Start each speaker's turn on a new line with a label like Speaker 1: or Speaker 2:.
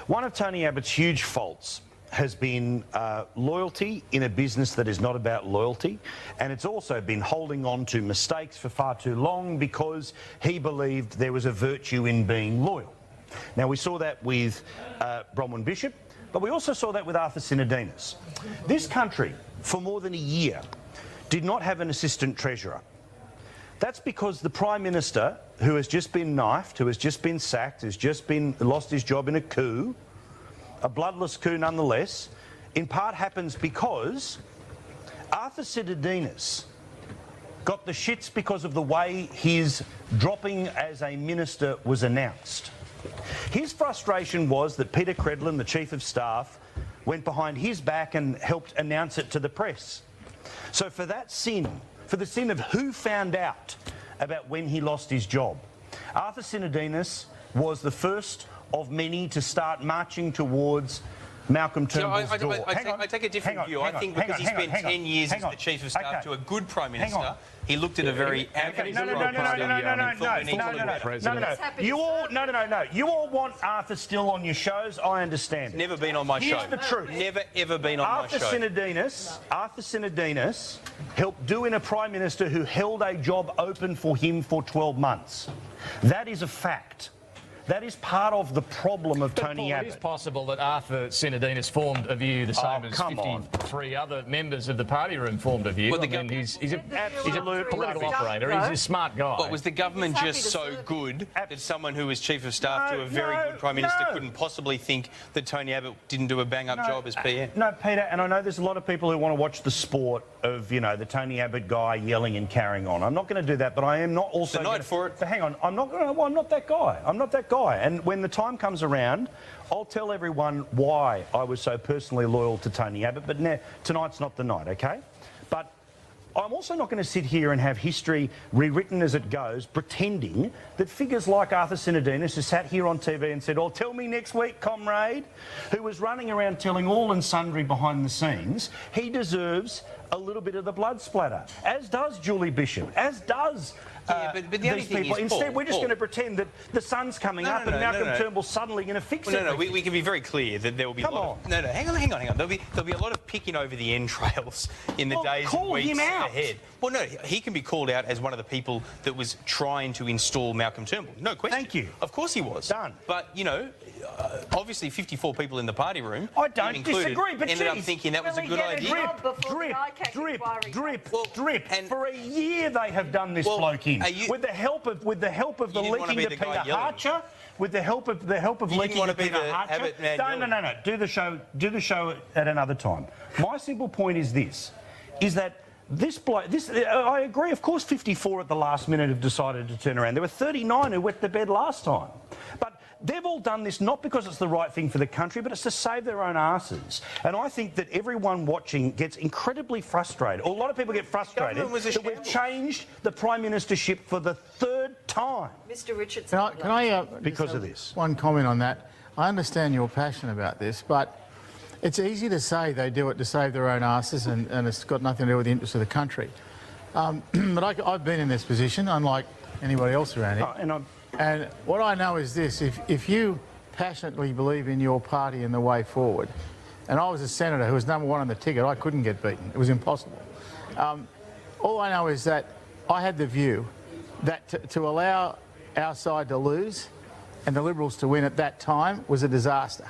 Speaker 1: One of Tony Abbott's huge faults has been loyalty in a business that is not about loyalty, and it's also been holding on to mistakes for far too long because he believed there was a virtue in being loyal. Now, we saw that with Bronwyn Bishop, but we also saw that with Arthur Sinodinos. This country, for more than a year, did not have an assistant treasurer. That's because the Prime Minister, who has just been knifed, who has just been sacked, has just lost his job in a coup, a bloodless coup nonetheless, in part happens because Arthur Sinodinos got the shits because of the way his dropping as a minister was announced. His frustration was that Peter Credlin, the Chief of Staff, went behind his back and helped announce it to the press. So for that sin, for the sin of who found out about when he lost his job, Arthur Sinodinos was the first of many to start marching towards Malcolm Turnbull's door.
Speaker 2: I take a different view. I think because he spent 10 years as the Chief of Staff to a good Prime Minister, he looked at a very average
Speaker 1: No. You all want Arthur still on your shows. I understand.
Speaker 2: Never been on my show.
Speaker 1: Here's the truth.
Speaker 2: Never ever been on my show.
Speaker 1: Arthur Sinodinos helped do in a Prime Minister who held a job open for him for 12 months. That is a fact. That is part of the problem of Tony Abbott.
Speaker 3: It is possible that Arthur Sinodinos formed a view the same as 53 other members of the party room formed a view.
Speaker 2: Well,
Speaker 3: he's a political operator. He's a smart guy.
Speaker 2: But was the government just so good that someone who was Chief of Staff to a very good Prime Minister couldn't possibly think that Tony Abbott didn't do a bang-up job as PM?
Speaker 1: No, Peter, and I know there's a lot of people who want to watch the sport of, you know, the Tony Abbott guy yelling and carrying on. I'm not going to do that, but I am not also... But hang on, I'm not that guy. I'm not that guy. And when the time comes around, I'll tell everyone why I was so personally loyal to Tony Abbott, but tonight's not the night, OK? But I'm also not going to sit here and have history rewritten as it goes, pretending that figures like Arthur Sinodinos, who sat here on TV and said, "Oh, tell me next week, comrade," who was running around telling all and sundry behind the scenes, he deserves a little bit of the blood splatter, as does Julie Bishop, as does
Speaker 2: but the only
Speaker 1: these
Speaker 2: thing
Speaker 1: people.
Speaker 2: is,
Speaker 1: Instead, we're just going to pretend that the sun's coming up and Malcolm Turnbull's suddenly going to fix it.
Speaker 2: No, we can be very clear that there will be hang on. There'll be a lot of picking over the entrails in the days and weeks ahead. Well, no, he can be called out as one of the people that was trying to install Malcolm Turnbull. No question.
Speaker 1: Thank you.
Speaker 2: Of course he was.
Speaker 1: Done.
Speaker 2: But, you know, obviously 54 people in the party room,
Speaker 1: I don't disagree, but
Speaker 2: ended up thinking that was a good idea.
Speaker 1: Drip. For a year they have done this bloke in. With the help of the leaking to Peter Harcher. With the help of leaking to Peter Harcher. No. Do the show at another time. My simple point is this: is that this bloke. I agree. Of course, 54 at the last minute have decided to turn around. There were 39 who wet the bed last time, but they've all done this not because it's the right thing for the country, but it's to save their own asses. And I think that everyone watching gets incredibly frustrated. Or a lot of people get frustrated that we've changed the Prime Ministership for the third time.
Speaker 4: Mr. Richardson.
Speaker 5: Can I
Speaker 1: because of this.
Speaker 5: One comment on that. I understand your passion about this, but it's easy to say they do it to save their own asses and it's got nothing to do with the interests of the country. But I've been in this position, unlike anybody else around here. And what I know is this: if you passionately believe in your party and the way forward, and I was a senator who was #1 on the ticket, I couldn't get beaten. It was impossible. All I know is that I had the view that to allow our side to lose and the Liberals to win at that time was a disaster.